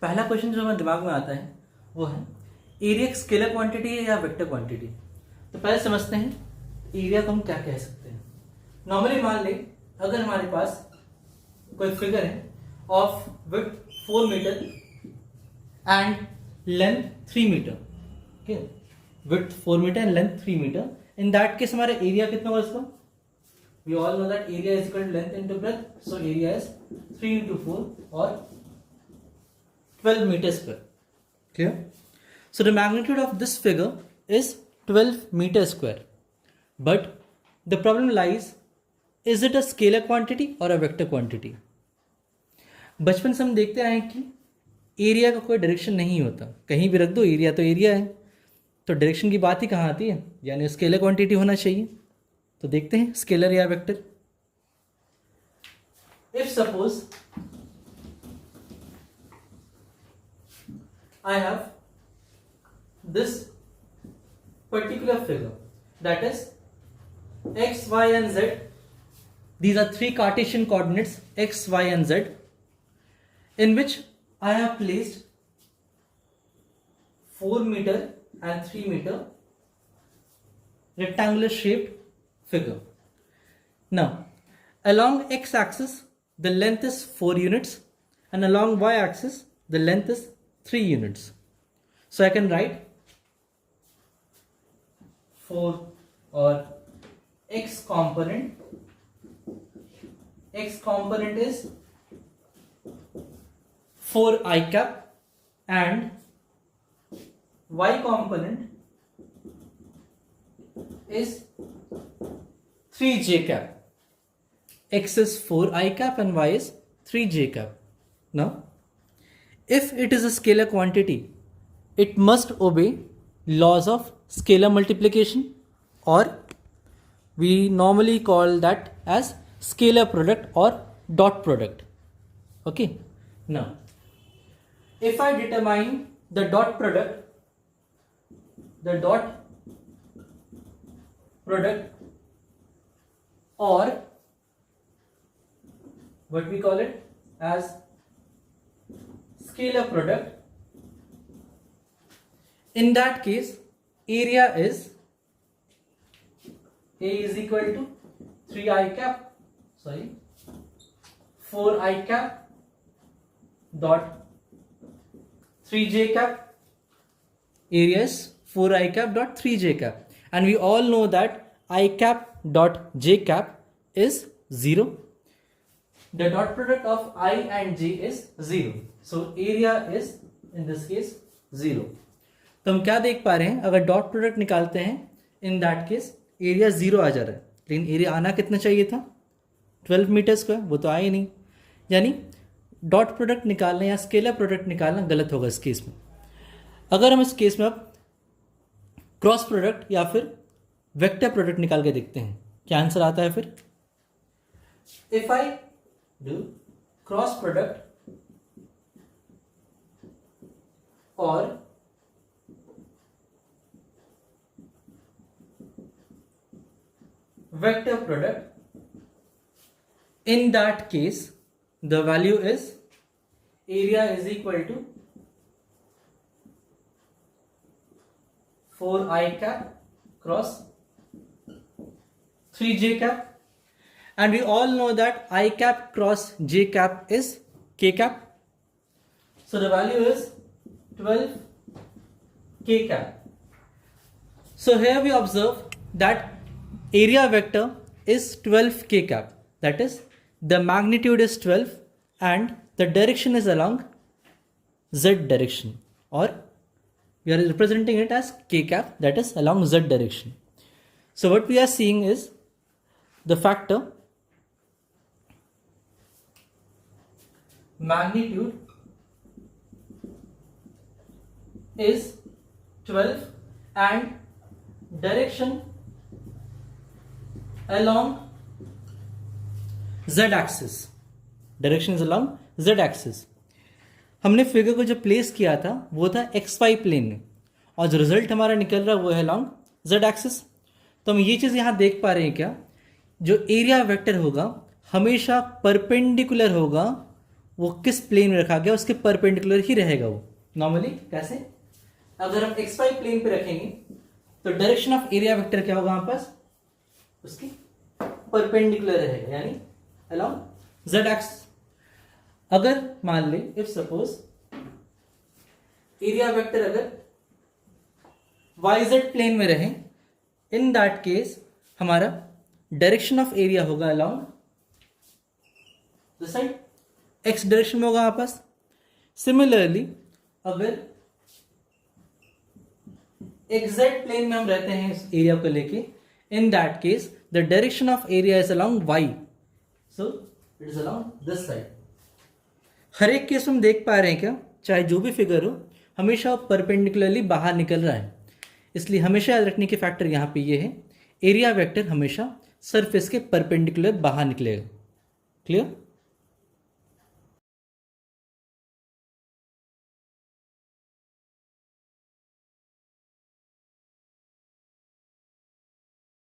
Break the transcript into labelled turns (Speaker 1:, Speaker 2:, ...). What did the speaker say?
Speaker 1: पहला क्वेश्चन जो हमारे दिमाग में आता है वो है एरिया एक स्केलर क्वांटिटी है या वेक्टर क्वांटिटी। तो पहले समझते हैं एरिया को हम क्या कह सकते हैं। नॉर्मली मान ले अगर हमारे पास कोई फिगर है of width 4 metre and length 3 metre, okay, width 4 metre and length 3 metre, in that case हमारा एरिया कितना होगा इसका? We all know that area is equal to length into breadth, so area is 3 into 4 or 12 meters square. Clear? So the magnitude of this figure is 12 meters square. But the problem lies, is it a scalar quantity or a vector quantity? बचपन से हम देखते आए कि area का कोई direction नहीं होता, कहीं भी रख दो एरिया तो एरिया है, तो डायरेक्शन की बात ही कहाँ आती है, यानी स्केलर क्वांटिटी होना चाहिए। तो देखते हैं स्केलर या vector. If suppose I have this particular figure that is X Y and Z, these are three Cartesian coordinates x, y and z, in which I have placed 4 meter and 3 meter rectangular shaped figure. Now along x axis the length is 4 units and along y axis the length is 3 units. So I can write 4 or x component is 4 I cap and y component is 3 j cap. X is 4 I cap and y is 3 j cap. Now if it is a scalar quantity, it must obey laws of scalar multiplication, or we normally call that as scalar product or dot product. Okay, now if I determine the dot product or what we call it as scalar product, in that case area is A is equal to 3 I cap, 4 I cap dot 3 j cap. Area is 4 I cap dot 3 j cap, and we all know that I cap dot j cap is 0. The dot product of I and j is 0, so area is in this case 0. तो हम क्या देख पा रहे हैं, अगर dot product निकालते हैं इन दैट केस एरिया 0 आ जा रहा है, लेकिन एरिया आना कितना चाहिए था? 12 मीटर स्क्वायर, वो तो आया नहीं। यानी डॉट प्रोडक्ट निकालना या स्केलर प्रोडक्ट निकालना गलत होगा इस केस में। अगर हम इस केस में अब क्रॉस प्रोडक्ट या फिर वेक्टर प्रोडक्ट निकाल के देखते हैं क्या आंसर आता है फिर। If I do cross product और vector product, in that case the value is area is equal to 4 I cap cross 3 j cap, and we all know that I cap cross j cap is k cap, so the value is 12 k cap. So here we observe that area vector is 12 k cap, that is the magnitude is 12 and the direction is along z direction, or we are representing it as k cap, that is along z direction. So what we are seeing is the factor magnitude is 12 and direction along z axis, direction is along z axis. हमने figure को जो place किया था वो था xy plane में, और जो रिजल्ट हमारा निकल रहा है वो है along z axis. तो हम ये चीज़ यहाँ देख पा रहे हैं क्या, जो एरिया वेक्टर होगा हमेशा परपेंडिकुलर होगा वो किस प्लेन में रखा गया उसके परपेंडिकुलर ही रहेगा वो। नॉर्मली कैसे, अगर हम XY प्लेन पे रखेंगे तो डायरेक्शन ऑफ एरिया वेक्टर क्या होगा हमारे पास, उसकी परपेंडिकुलर रहेगा, यानी अलोंग Z एक्स। अगर मान ले इफ सपोज एरिया वेक्टर अगर YZ प्लेन में रहे, इन दैट केस हमारा डायरेक्शन ऑफ एरिया होगा along this side, X direction में होगा हमारे पास। सिमिलरली अगर XZ प्लेन में हम रहते हैं इस एरिया को लेके, in that case the direction of area is along Y, so it is along this side. हर एक केस हम देख पा रहे हैं क्या, चाहे जो भी फिगर हो हमेशा परपेंडिकुलरली बाहर निकल रहा है, इसलिए हमेशा याद रखने के फैक्टर यहाँ पे ये है, एरिया वेक्टर हमेशा सरफेस के परपेंडिकुलर बाहर निकलेगा। क्लियर।